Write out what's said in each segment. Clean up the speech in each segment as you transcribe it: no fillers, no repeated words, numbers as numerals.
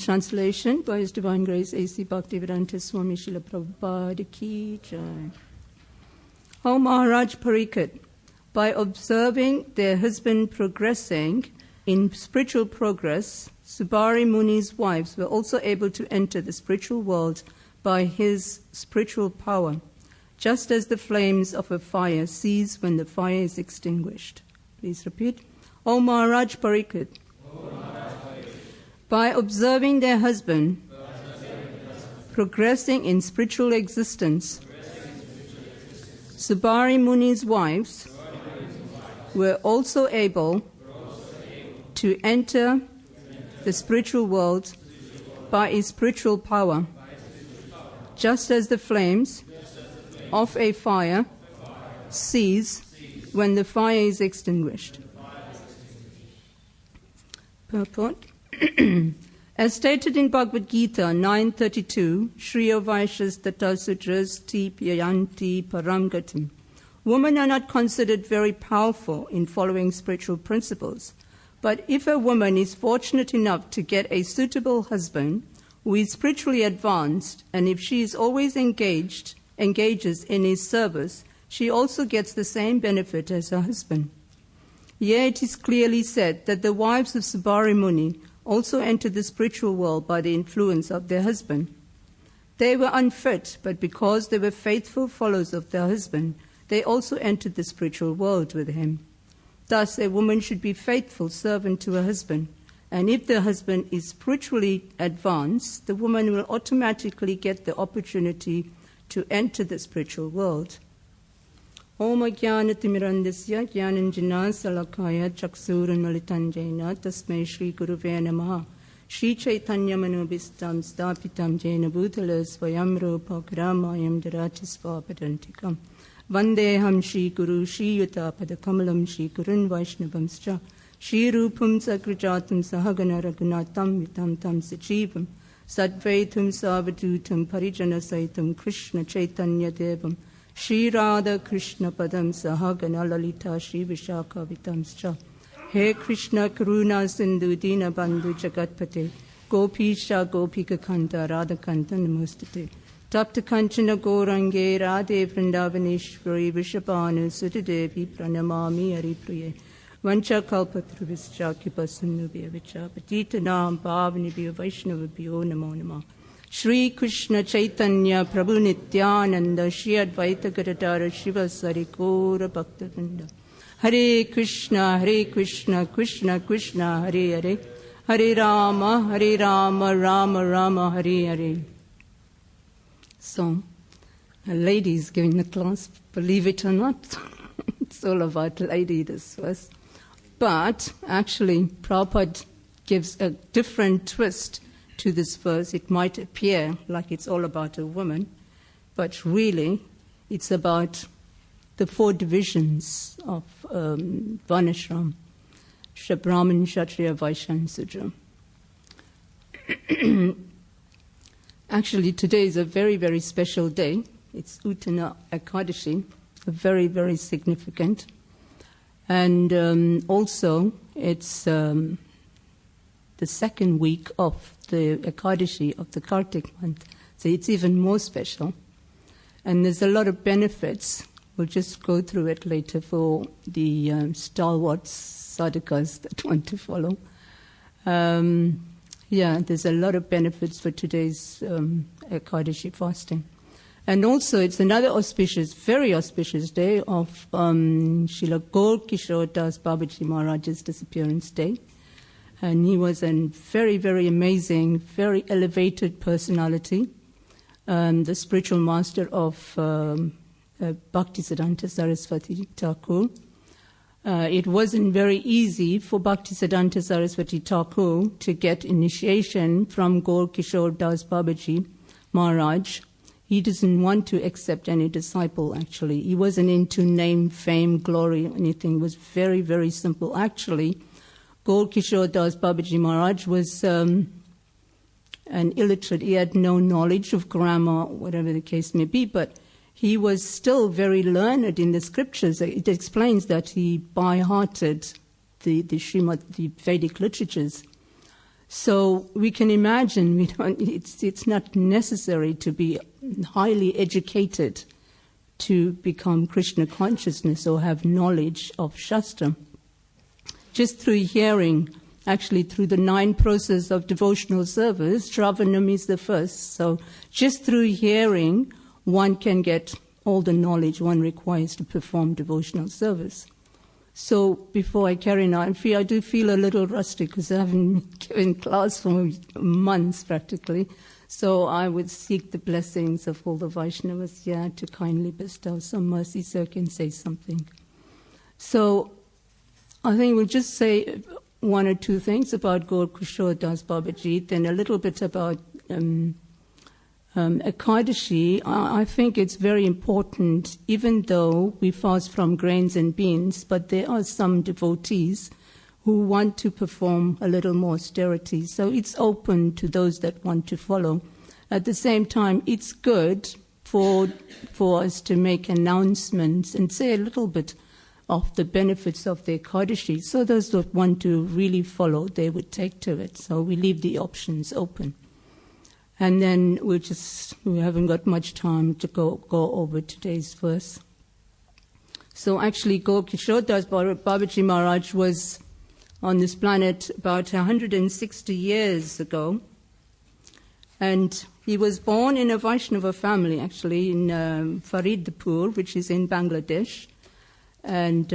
Translation by His Divine Grace A.C. Bhaktivedanta Swami Srila Prabhupada Ki Jai. O Maharaj Pariksit, by observing their husband progressing in spiritual progress, Subari Muni's wives were also able to enter the spiritual world by his spiritual power, just as the flames of a fire cease when the fire is extinguished. Please repeat. O Maharaj Pariksit, by observing their husband progressing in spiritual existence, Subari Muni's wives were also able to enter the spiritual world by his spiritual power, just as the flames of a fire cease when the fire is extinguished. Purport. As stated in Bhagavad Gita 9.32, Shriya Vaishas Tata Sutras Ti Pyayanti Paramgatim, women are not considered very powerful in following spiritual principles, but if a woman is fortunate enough to get a suitable husband who is spiritually advanced, and if she is always engages in his service, she also gets the same benefit as her husband. Yea, it is clearly said that the wives of Subari Muni also entered the spiritual world by the influence of their husband. They were unfit, but because they were faithful followers of their husband, they also entered the spiritual world with him. Thus, a woman should be faithful servant to her husband, and if the husband is spiritually advanced, the woman will automatically get the opportunity to enter the spiritual world. Om Jnana Timirandasya Jnananjana Salakaya Chaksuran Malitanjena Tasmai Shri Guruve Namaha Shri Chaitanya Manobhistam Stapitam Jena Bhutala Swayam Rupa Gramayam Dharati Svapadantikam Vandeham Shri Guru Shri Yuta Padakamalam Shri Gurun Vaishnavamscha Shri Rupam Sakrajatam Sahagana Raghunatam Vitam Tam Sajivam Sadvaitam Savadutam Parijana Saitam Krishna Chaitanya Devam Shri Radha Krishna Padam Sahagana Lalita Shri Vishaka Vitamscha He Krishna Karuna Sindhu Dina Bandhu Jagatpate Gopisha Gopika Kanta Radha Kanta Namustate Tapta Kanchana Gorange Radhe Vrindavaneshwari Vishabhanu Sutadevi Pranamami Haripriye Vancha Kalpatrubhischa Kipasunubhya Vicha Patita Nam Bhavanibhya Vaishnavabhyo Namo Namah Shri Krishna Chaitanya Prabhu Nityananda Shri Advaita Gadadhara Shiva Sari Gaura Bhaktivinoda Hare Krishna Krishna Krishna Hare Hare Hare Rama Rama Rama Hare Hare. So, a lady is giving the class, believe it or not. It's all about lady this verse. But actually, Prabhupada gives a different twist to this verse. It might appear like it's all about a woman, but really it's about the four divisions of Varnashram: Brahman, Kshatriya, Vaishya, and Sudra. Actually, today is a very, very special day. It's Uttana Ekadashi, very, very significant. And also, it's the second week of the Ekadashi of the Kartik month. So it's even more special. And there's a lot of benefits. We'll just go through it later for the stalwart sadhakas that want to follow. There's a lot of benefits for today's Ekadashi fasting. And also, it's another auspicious, very auspicious day of Srila Gaur Kishore Das Babaji Maharaj's disappearance day. And he was a very, very amazing, very elevated personality, the spiritual master of Bhaktisiddhanta Saraswati Thakur. It wasn't very easy for Bhaktisiddhanta Saraswati Thakur to get initiation from Gaur Kishore Das Babaji Maharaj. He doesn't want to accept any disciple, actually. He wasn't into name, fame, glory, anything. It was very, very simple. Actually, Gaur Kishore Das Babaji Maharaj was an illiterate. He had no knowledge of grammar, whatever the case may be, but he was still very learned in the scriptures. It explains that he by-hearted the Srimad, the Vedic literatures. So we can imagine it's not necessary to be highly educated to become Krishna consciousness or have knowledge of Shastra. Just through hearing, actually through the 9 process of devotional service, Shravanam is the first. So just through hearing, one can get all the knowledge one requires to perform devotional service. So before I carry on, I do feel a little rusty because I haven't given class for months practically. So I would seek the blessings of all the Vaishnavas here to kindly bestow some mercy so I can say something. So I think we'll just say 1 or 2 things about Gaur Kishore Das Babaji, then a little bit about Ekadashi. I think it's very important, even though we fast from grains and beans, but there are some devotees who want to perform a little more austerity. So it's open to those that want to follow. At the same time, it's good for us to make announcements and say a little bit of the benefits of the Ekadashi. So those that want to really follow, they would take to it. So we leave the options open. And then we haven't got much time to go over today's verse. So actually, Gaur Kishore Das Babaji Maharaj was on this planet about 160 years ago. And he was born in a Vaishnava family, actually, in Faridpur, which is in Bangladesh. And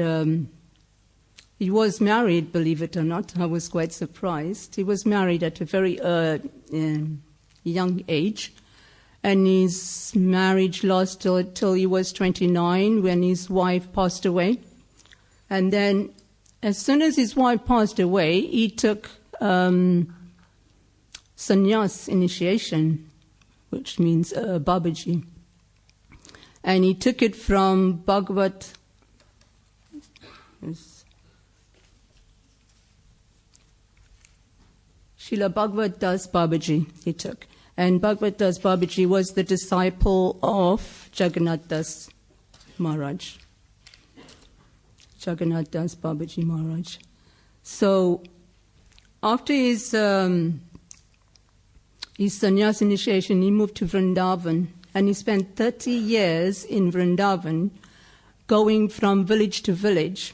he was married, believe it or not. I was quite surprised. He was married at a very young age, and his marriage lasted till he was 29 when his wife passed away. And then as soon as his wife passed away, he took sannyas initiation, which means Babaji. And he took it from Bhagavat Srila Bhagavat Das Babaji he took. And Bhagavat Das Babaji was the disciple of Jagannath Das Maharaj. Jagannath Das Babaji Maharaj. So after his sannyas initiation, he moved to Vrindavan, and he spent 30 years in Vrindavan, going from village to village,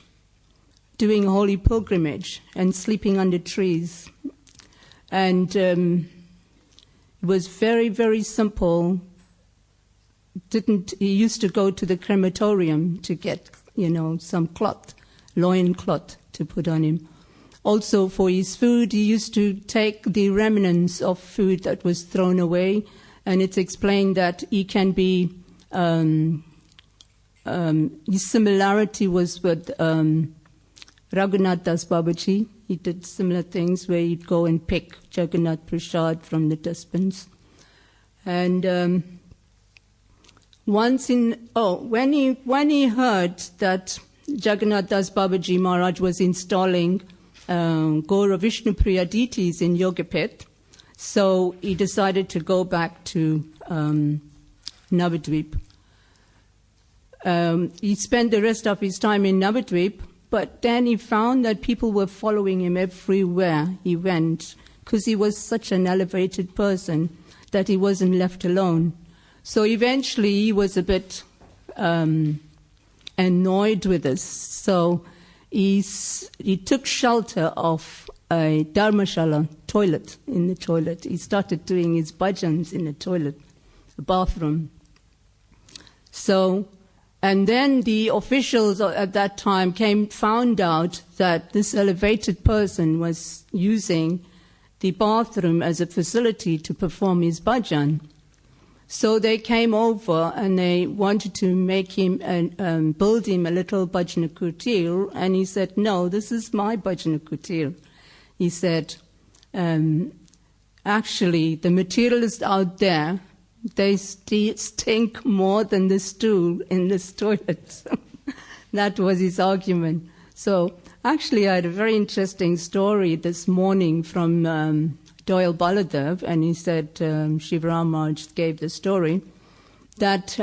doing a holy pilgrimage and sleeping under trees. And it was very, very simple. He used to go to the crematorium to get, some cloth, loin cloth to put on him. Also for his food, he used to take the remnants of food that was thrown away, and it's explained that he can be, his similarity was with Raghunath Das Babaji. He did similar things where he'd go and pick Jagannath Prasad from the dustbins. And when he heard that Jagannath Das Babaji Maharaj was installing Gaura Vishnu Priya deities in Yogapet, so he decided to go back to Navadvip. He spent the rest of his time in Navadvip, but then he found that people were following him everywhere he went, because he was such an elevated person that he wasn't left alone. So eventually he was a bit annoyed with this. So he took shelter of a dharmashala toilet, in the toilet. He started doing his bhajans in the toilet, the bathroom. So, and then the officials at that time found out that this elevated person was using the bathroom as a facility to perform his bhajan. So they came over and they wanted to make him build him a little bhajana kutir, and he said, "No, this is my bhajana kutir." He said, "Actually, the materialists out there, they stink more than the stool in this toilet." That was his argument. So actually, I had a very interesting story this morning from Doyle Baladev, and he said, Shivaram Maharaj gave the story, that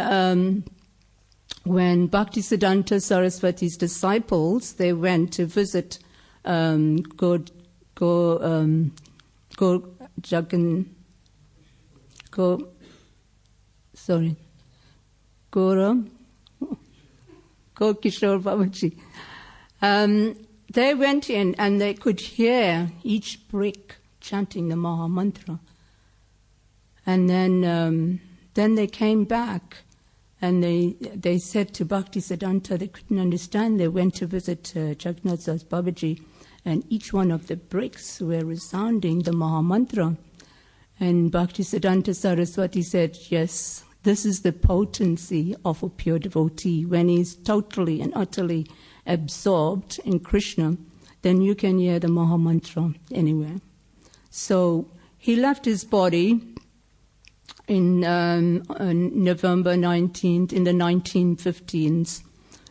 when Bhaktisiddhanta Saraswati's disciples, they went to visit Gaur Gaur Kishore Babaji. They went in and they could hear each brick chanting the Maha Mantra. And then they came back and they said to Bhaktisiddhanta, they couldn't understand. They went to visit Jagannath Das Babaji, and each one of the bricks were resounding the Maha Mantra. And Bhaktisiddhanta Saraswati said, yes, this is the potency of a pure devotee. When he's totally and utterly absorbed in Krishna, then you can hear the Maha Mantra anywhere. So he left his body in November 19th, in the 1915s.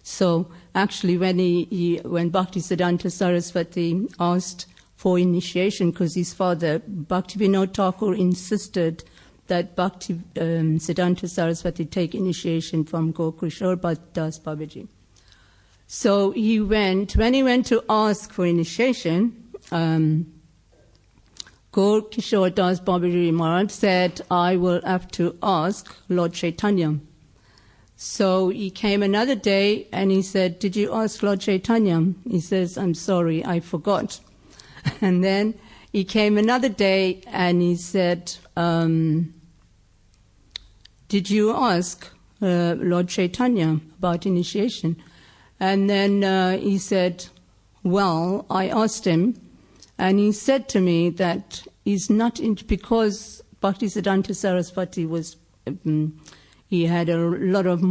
So actually when when Bhaktisiddhanta Saraswati asked for initiation, because his father, Bhaktivinoda Thakur, insisted that Bhaktisiddhanta Saraswati take initiation from Gaur Kishore Das Babaji. So when he went to ask for initiation, Gaur Kishore Das Babaji Maharaj said, I will have to ask Lord Chaitanya. So he came another day and he said, did you ask Lord Chaitanya? He says, I'm sorry, I forgot. And then he came another day and he said, did you ask Lord Chaitanya about initiation? And then he said, well, I asked him, and he said to me that he's not because Bhaktisiddhanta Saraswati was, he had a lot of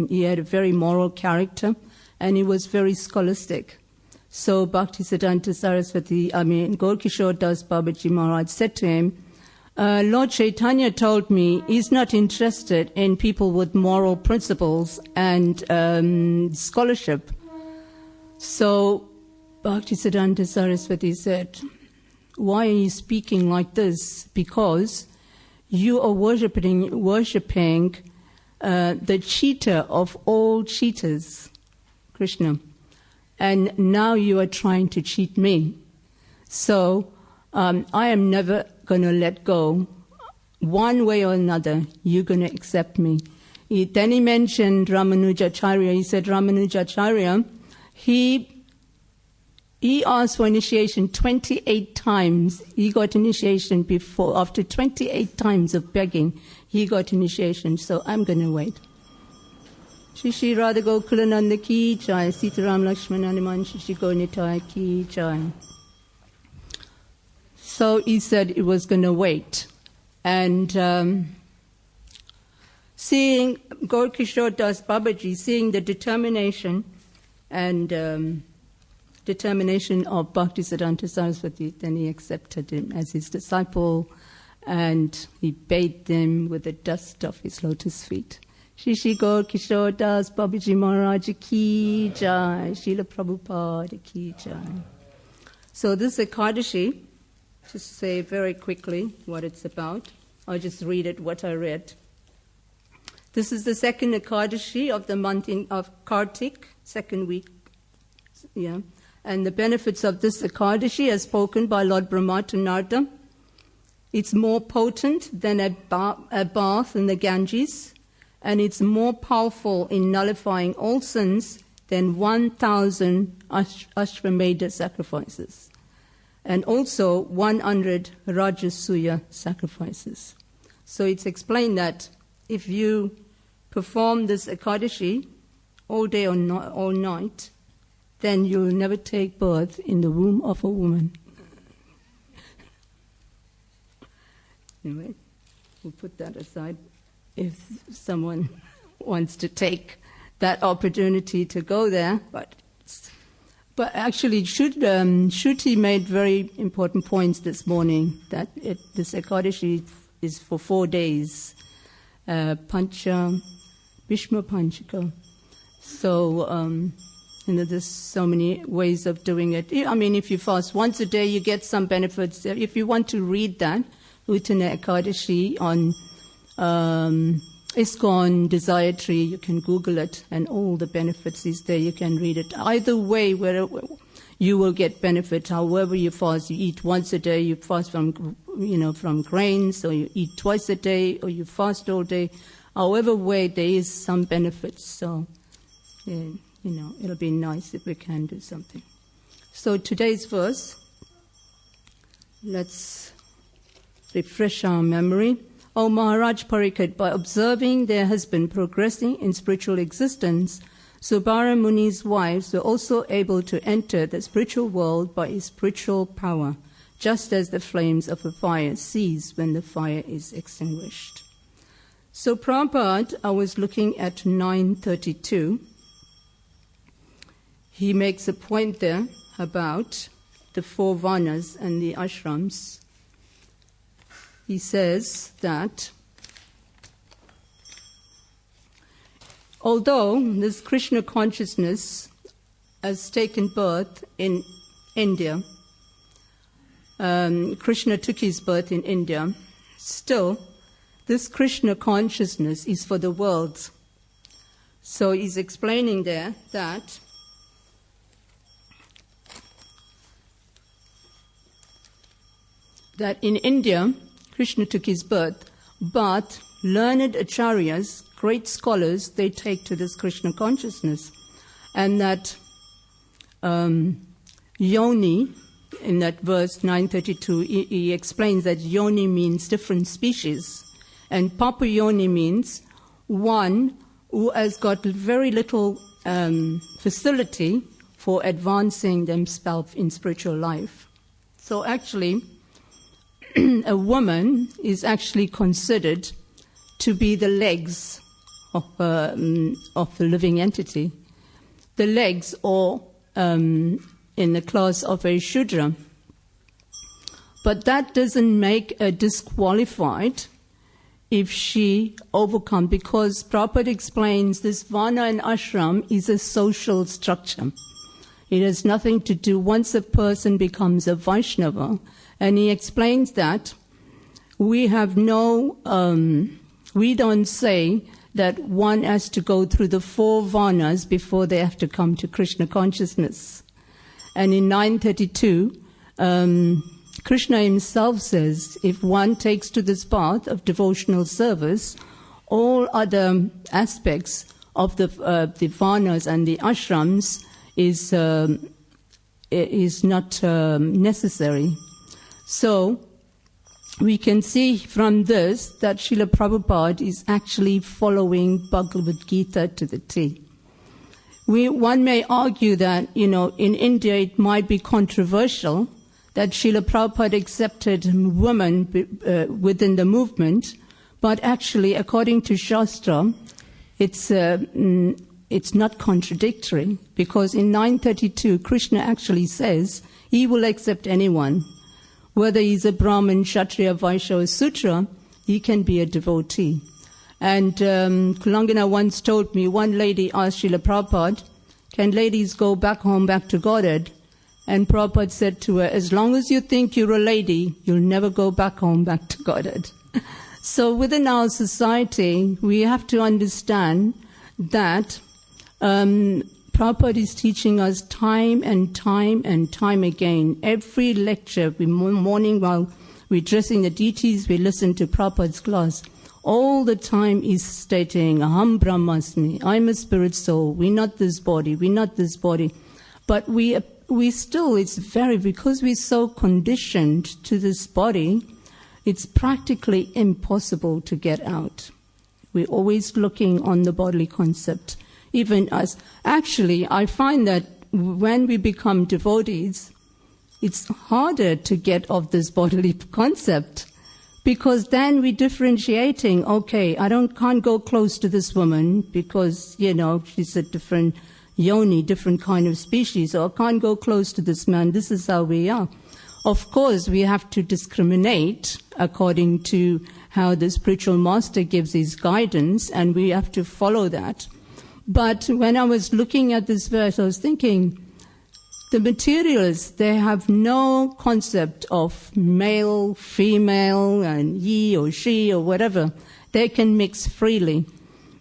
he had a very moral character, and he was very scholastic. So Bhaktisiddhanta Saraswati, Gaur Kishore Das Babaji Maharaj said to him, Lord Chaitanya told me he's not interested in people with moral principles and scholarship. So Bhaktisiddhanta Saraswati said, why are you speaking like this? Because you are worshipping the cheater of all cheaters, Krishna. And now you are trying to cheat me. So I am never going to let go. One way or another, you're going to accept me. Then he mentioned Ramanujacharya. He said Ramanujacharya, he asked for initiation 28 times. He got initiation before. After 28 times of begging, he got initiation. So I'm going to wait. Shri Shri Radha Gokulananda ki jai, Sitaram Lakshmana Hanuman Shri Gonitai ki jai. So he said he was going to wait. And seeing Gaur Kishore Das Babaji, seeing the determination and determination of Bhaktisiddhanta Saraswati, then he accepted him as his disciple and he bathed him with the dust of his lotus feet. Shri Shri Gaur Kishore Das Babaji Maharaj ki jai, Srila Prabhupada ki jai. So this Ekadashi, to say very quickly what it's about, I'll just read it, what I read. This is the second Ekadashi of the month of Kartik, second week. Yeah. And the benefits of this Ekadashi as spoken by Lord Brahma to Narada. It's more potent than a bath in the Ganges, and it's more powerful in nullifying all sins than 1,000 Ashvamedha sacrifices, and also 100 Rajasuya sacrifices. So it's explained that if you perform this Ekadashi all day or all night, then you'll never take birth in the womb of a woman. Anyway, we'll put that aside if someone wants to take that opportunity to go there. But actually, Shruti made very important points this morning, that this Ekadashi is for 4 days, Pancha, Bhishma Panchaka. So, there's so many ways of doing it. I mean, if you fast once a day, you get some benefits. If you want to read that, Uttana Ekadashi on ISKCON Desire Tree, you can Google it, and all the benefits is there. You can read it. Either way, you will get benefit. However you fast, you eat once a day, you fast from grains, or you eat twice a day, or you fast all day. However way, there is some benefits. So, it'll be nice if we can do something. So today's verse, let's refresh our memory. O Maharaj Parikshit, by observing their husband progressing in spiritual existence, Subara Muni's wives were also able to enter the spiritual world by his spiritual power, just as the flames of a fire cease when the fire is extinguished. So Prabhupada, I was looking at 932. He makes a point there about the 4 varnas and the ashrams. He says that although this Krishna consciousness has taken birth in India, Krishna took his birth in India, still this Krishna consciousness is for the world. So he's explaining there that in India, Krishna took his birth, but learned acharyas, great scholars, they take to this Krishna consciousness. And that yoni, in that verse 932, he explains that yoni means different species. And papa yoni means one who has got very little facility for advancing themselves in spiritual life. So actually, a woman is actually considered to be the legs of the living entity. The legs, or in the class of a Shudra. But that doesn't make her disqualified if she overcomes, because Prabhupada explains this Varna and Ashram is a social structure. It has nothing to do, once a person becomes a Vaishnava, and he explains that we have we don't say that one has to go through the 4 varnas before they have to come to Krishna consciousness. And in 932, Krishna himself says, if one takes to this path of devotional service, all other aspects of the varnas and the ashrams is not necessary. So we can see from this that Srila Prabhupada is actually following Bhagavad Gita to the T. One may argue that, in India it might be controversial that Srila Prabhupada accepted women within the movement, but actually, according to Shastra, it's not contradictory, because in 932, Krishna actually says he will accept anyone. Whether he's a Brahmin, Kshatriya, Vaishya, or Sutra, he can be a devotee. And Kulangana once told me, one lady asked Srila Prabhupada, can ladies go back home, back to Godhead? And Prabhupada said to her, as long as you think you're a lady, you'll never go back home, back to Godhead. So within our society, we have to understand that Prabhupada is teaching us time and time and time again. Every lecture, morning while we're dressing the deities, we listen to Prabhupada's class. All the time he's stating, Aham Brahmasmi, I'm a spirit soul, we're not this body, we're not this body. But we still, because we're so conditioned to this body, it's practically impossible to get out. We're always looking on the bodily concept. Even us. Actually, I find that when we become devotees, it's harder to get off this bodily concept, because then we're differentiating, okay, can't go close to this woman because, she's a different yoni, different kind of species, or I can't go close to this man. This is how we are. Of course, we have to discriminate according to how the spiritual master gives his guidance, and we have to follow that. But when I was looking at this verse, I was thinking, the materialists, they have no concept of male, female, and he or she or whatever. They can mix freely.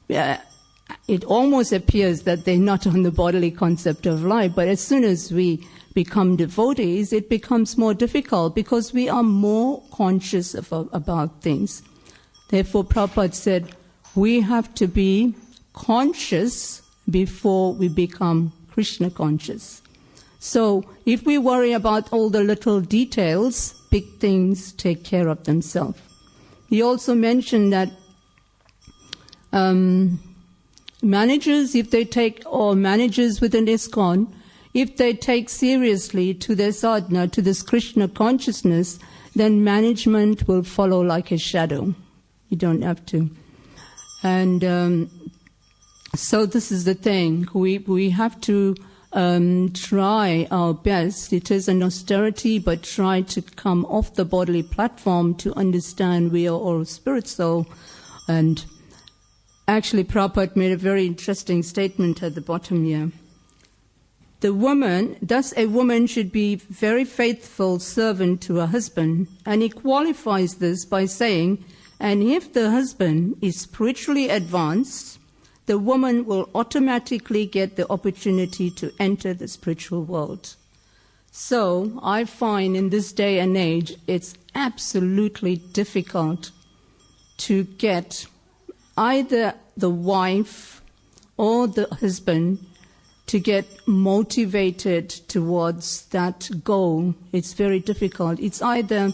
It almost appears that they're not on the bodily concept of life, but as soon as we become devotees, it becomes more difficult because we are more conscious about things. Therefore, Prabhupada said, we have to be conscious before we become Krishna conscious. So if we worry about all the little details, big things take care of themselves. He also mentioned that managers, managers within ISKCON, if they take seriously to their sadhana, to this Krishna consciousness, then management will follow like a shadow. You don't have to. And so this is the thing. We have to try our best. It is an austerity, but try to come off the bodily platform to understand we are all spirit soul. And actually, Prabhupada made a very interesting statement at the bottom here. Thus a woman should be very faithful servant to her husband, and he qualifies this by saying, and if the husband is spiritually advanced, the woman will automatically get the opportunity to enter the spiritual world. So I find in this day and age, it's absolutely difficult to get either the wife or the husband to get motivated towards that goal. It's very difficult. It's either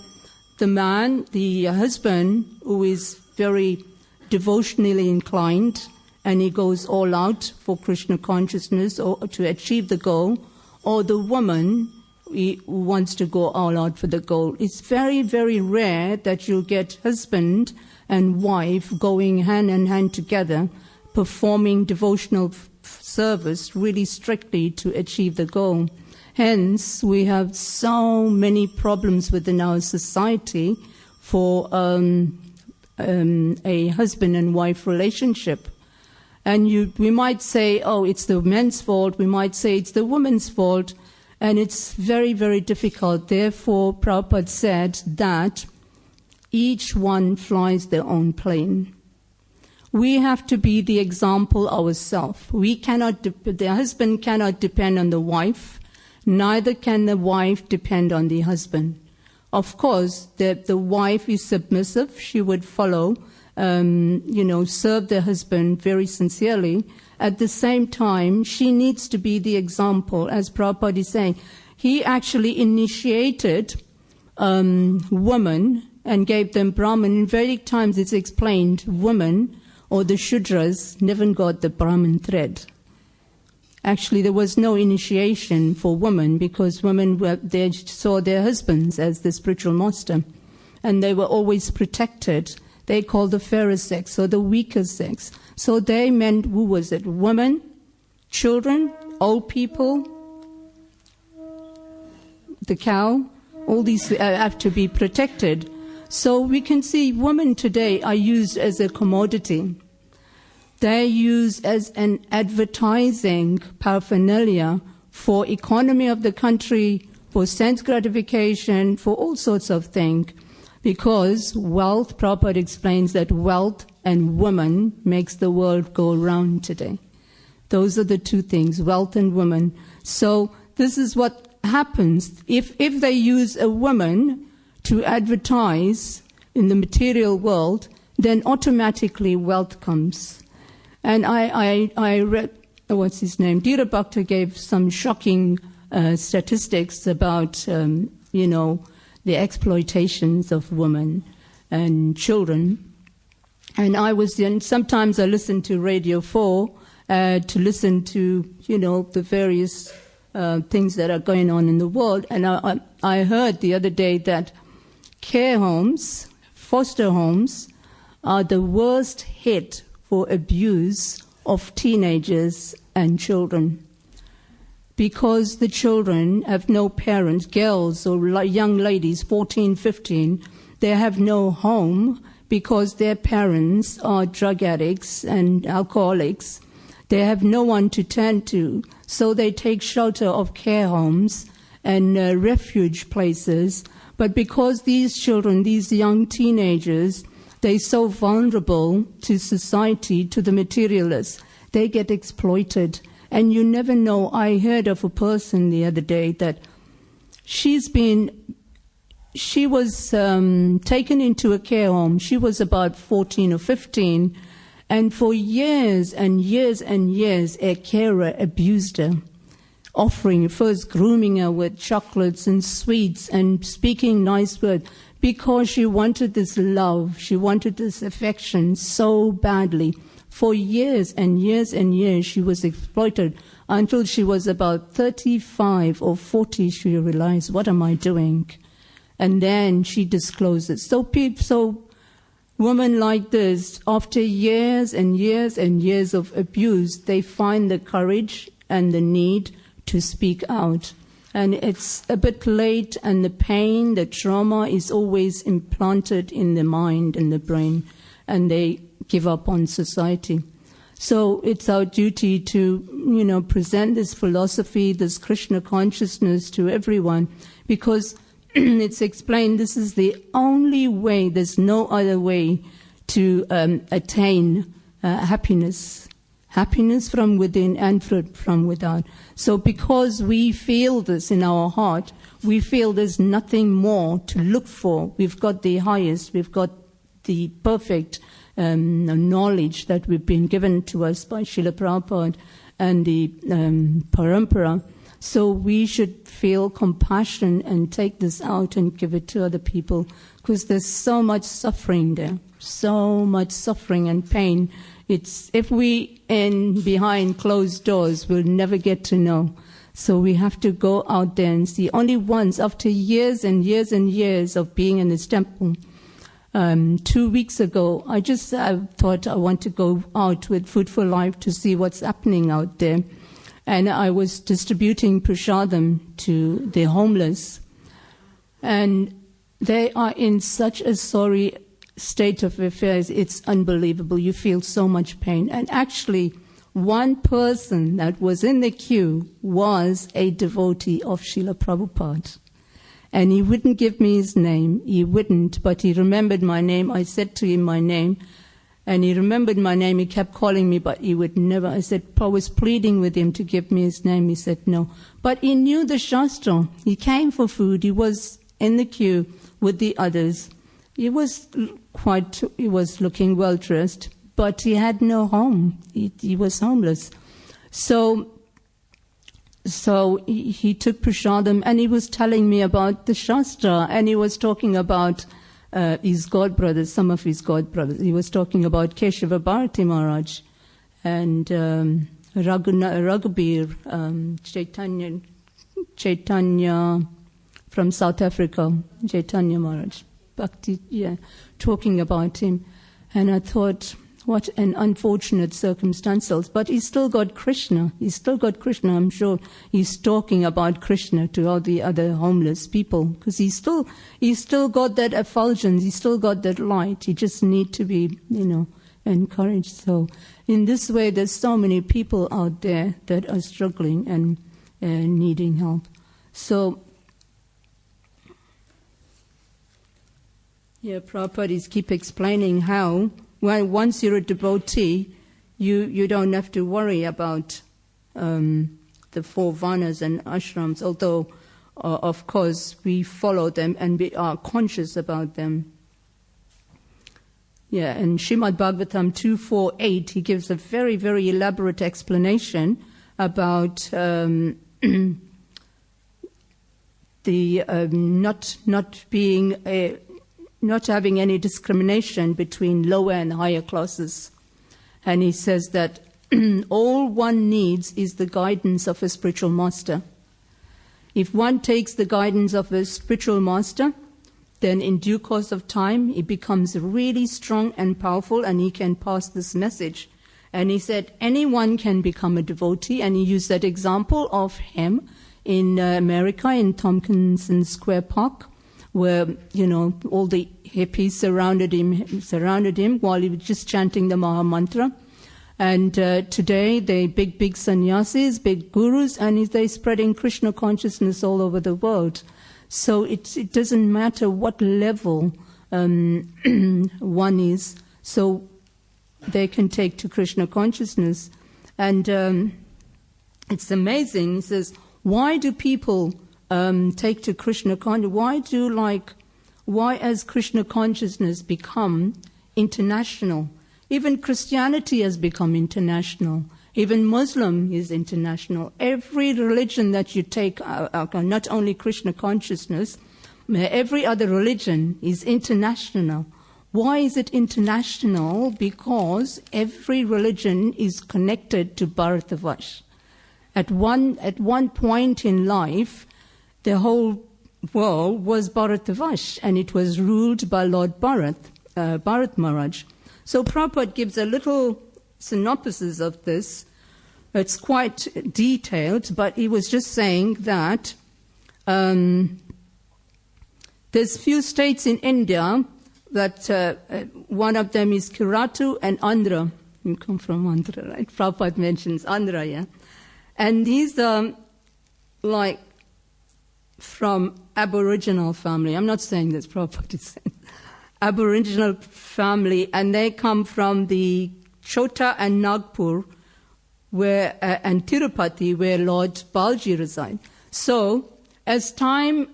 the man, the husband, who is very devotionally inclined, and he goes all out for Krishna consciousness or to achieve the goal, or the woman who wants to go all out for the goal. It's very, very rare that you'll get husband and wife going hand in hand together, performing devotional service really strictly to achieve the goal. Hence, we have so many problems within our society for a husband and wife relationship. And we might say, oh, it's the man's fault. We might say it's the woman's fault. And it's very, very difficult. Therefore, Prabhupada said that each one flies their own plane. We have to be the example ourselves. The husband cannot depend on the wife, neither can the wife depend on the husband. Of course, the wife is submissive. She would follow, serve the husband very sincerely. At the same time, she needs to be the example, as Prabhupada is saying. He actually initiated women and gave them Brahman. In Vedic times, it's explained women or the Shudras never got the Brahman thread. Actually, there was no initiation for women because women they saw their husbands as the spiritual master, and they were always protected. They called the fairer sex or the weaker sex. So they meant, who was it? Women, children, old people, the cow. All these have to be protected. So we can see women today are used as a commodity. They're used as an advertising paraphernalia for economy of the country, for sense gratification, for all sorts of things. Because wealth, Prabhupada explains that wealth and woman makes the world go round today. Those are the two things, wealth and woman. So this is what happens. If they use a woman to advertise in the material world, then automatically wealth comes. And I read, what's his name? Dhira Bhakta gave some shocking statistics about, the exploitations of women and children. And sometimes I listen to Radio 4 to listen to, the various things that are going on in the world. And I heard the other day that care homes, foster homes, are the worst hit for abuse of teenagers and children. Because the children have no parents, girls or young ladies, 14, 15, they have no home because their parents are drug addicts and alcoholics. They have no one to turn to, so they take shelter of care homes and refuge places. But because these children, these young teenagers, they're so vulnerable to society, to the materialists, they get exploited. And you never know. I heard of a person the other day that she was taken into a care home. She was about 14 or 15, and for years and years and years, a carer abused her, first grooming her with chocolates and sweets and speaking nice words, because she wanted this love, she wanted this affection so badly. For years and years and years, she was exploited until she was about 35 or 40. She realized, what am I doing? And then she disclosed it. So women like this, after years and years and years of abuse, they find the courage and the need to speak out. And it's a bit late, and the pain, the trauma is always implanted in the mind and the brain, and they give up on society. So it's our duty to, present this philosophy, this Krishna consciousness to everyone, because it's explained this is the only way, there's no other way to attain happiness. Happiness from within and from without. So because we feel this in our heart, we feel there's nothing more to look for. We've got the highest, we've got the perfect knowledge that we've been given to us by Srila Prabhupada and the Parampara. So we should feel compassion and take this out and give it to other people, because there's so much suffering there, so much suffering and pain. If we behind closed doors, we'll never get to know. So we have to go out there and see. Only once, after years and years and years of being in this temple, 2 weeks ago, I thought I want to go out with Food for Life to see what's happening out there. And I was distributing prasadam to the homeless. And they are in such a sorry state of affairs. It's unbelievable. You feel so much pain. And actually, one person that was in the queue was a devotee of Srila Prabhupada. And he wouldn't give me his name. He wouldn't, but he remembered my name. I said to him my name, and he remembered my name. He kept calling me, but he would never. I was pleading with him to give me his name. He said no. But he knew the Shastra. He came for food. He was in the queue with the others. He was looking well dressed, but he had no home. He was homeless. So he took prasadam, and he was telling me about the Shastra, and he was talking about his godbrothers, some of his godbrothers. He was talking about Keshava Bharati Maharaj and Raghubir, Chaitanya from South Africa, Chaitanya Maharaj, Bhakti, talking about him. And I thought, what an unfortunate circumstances. But he's still got Krishna. I'm sure he's talking about Krishna to all the other homeless people, because he's still got that effulgence. He's still got that light. He just need to be, encouraged. So in this way, there's so many people out there that are struggling and needing help. So Prabhupada keep explaining how, well, once you're a devotee, you don't have to worry about the 4 varnas and ashrams, although, of course, we follow them and we are conscious about them. In Srimad Bhagavatam 2.4.8, he gives a very, very elaborate explanation about the not having any discrimination between lower and higher classes. And he says that all one needs is the guidance of a spiritual master. If one takes the guidance of a spiritual master, then in due course of time, he becomes really strong and powerful, and he can pass this message. And he said anyone can become a devotee, and he used that example of him in America, in Tompkinson Square Park, where, all the hippies surrounded him while he was just chanting the Maha Mantra. And today, they big sannyasis, big gurus, and they're spreading Krishna consciousness all over the world. So it doesn't matter what level one is, so they can take to Krishna consciousness. And it's amazing. He says, why do people take to Krishna consciousness? Why has Krishna consciousness become international? Even Christianity has become international. Even Muslim is international. Every religion that you take, not only Krishna consciousness, every other religion is international. Why is it international? Because every religion is connected to Bharatavash. At one point in life, the whole world was Bharatavash, and it was ruled by Lord Bharat Maharaj. So Prabhupada gives a little synopsis of this. It's quite detailed, but he was just saying that there's few states in India that one of them is Kiratu and Andhra. You come from Andhra, right? Prabhupada mentions Andhra, yeah? And these are like from Aboriginal family. I'm not saying this, Prabhupada is saying. Aboriginal family, and they come from the Chota and Nagpur and Tirupati, where Lord Balji resides. So, as time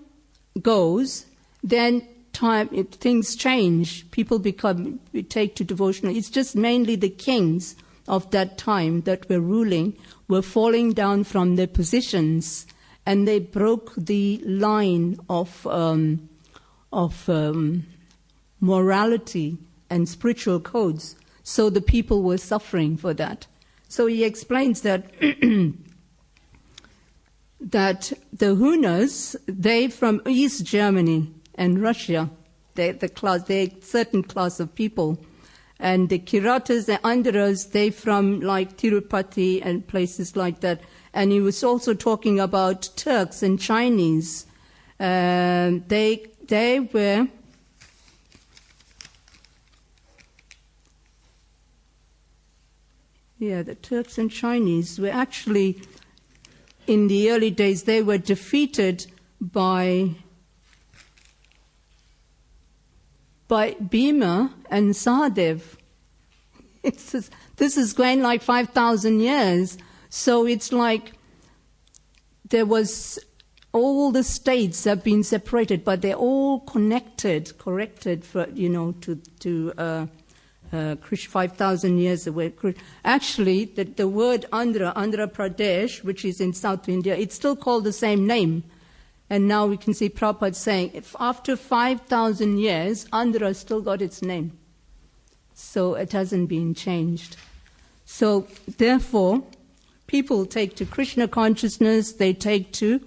goes, then things change. People take to devotional. It's just mainly the kings of that time that were ruling were falling down from their positions, and they broke the line of morality and spiritual codes. So the people were suffering for that. So he explains that that the Hunas, they from East Germany and Russia, they're certain class of people. And the Kiratas and Andhras, they from like Tirupati and places like that. And he was also talking about Turks and Chinese. They were the Turks and Chinese were actually, in the early days, they were defeated by Bhima and Sahadev. This is going like 5,000 years. So it's like there was, all the states have been separated, but they're all corrected for, to 5,000 years away. Actually, the word Andhra Pradesh, which is in South India, it's still called the same name. And now we can see Prabhupada saying, if after 5,000 years, Andhra still got its name. So it hasn't been changed. So therefore, people take to Krishna consciousness, they take to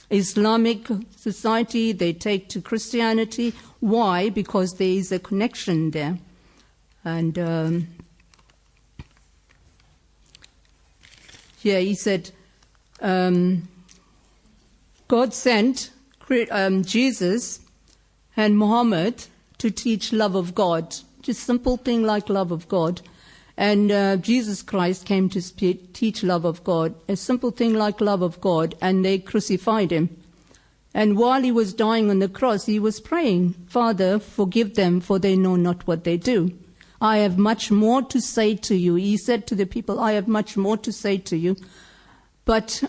Islamic society, they take to Christianity. Why? Because there is a connection there. And he said, God sent Jesus and Muhammad to teach love of God. Just simple thing like love of God. And Jesus Christ came to teach love of God. A simple thing like love of God. And they crucified him. And while he was dying on the cross, he was praying, Father, forgive them, for they know not what they do. I have much more to say to you. He said to the people, I have much more to say to you. But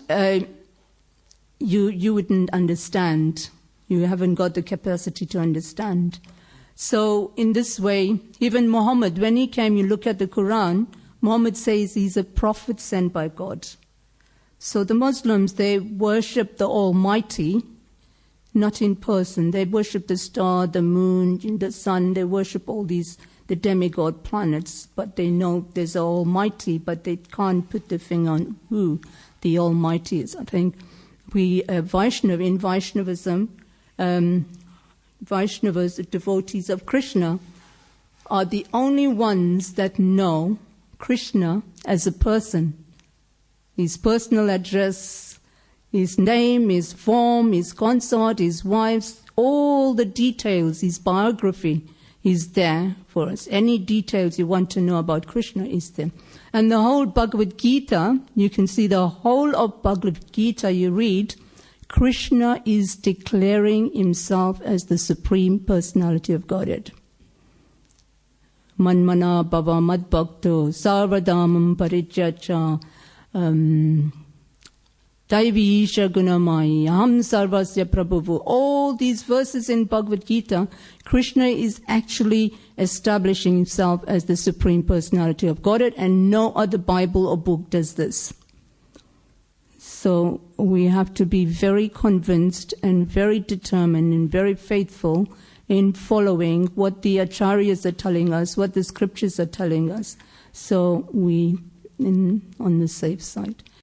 you wouldn't understand. You haven't got the capacity to understand. So in this way, even Muhammad, when he came, you look at the Quran, Muhammad says he's a prophet sent by God. So the Muslims, they worship the Almighty, not in person. They worship the star, the moon, the sun. They worship all these, the demigod planets. But they know there's an Almighty, but they can't put the finger on who the Almighty is. I think in Vaishnavism, Vaishnavas, devotees of Krishna, are the only ones that know Krishna as a person. His personal address, his name, his form, his consort, his wives, all the details, his biography is there for us. Any details you want to know about Krishna is there. And the whole Bhagavad Gita, you can see the whole of Bhagavad Gita you read, Krishna is declaring himself as the Supreme Personality of Godhead. Manmana bhava madbhakto sarvadhamam parijyacha Daivi Isha Gunamai, Ham Sarvasya Prabhuvu. All these verses in Bhagavad Gita, Krishna is actually establishing himself as the Supreme Personality of Godhead, and no other Bible or book does this. So we have to be very convinced and very determined and very faithful in following what the acharyas are telling us, what the scriptures are telling us. So we on the safe side.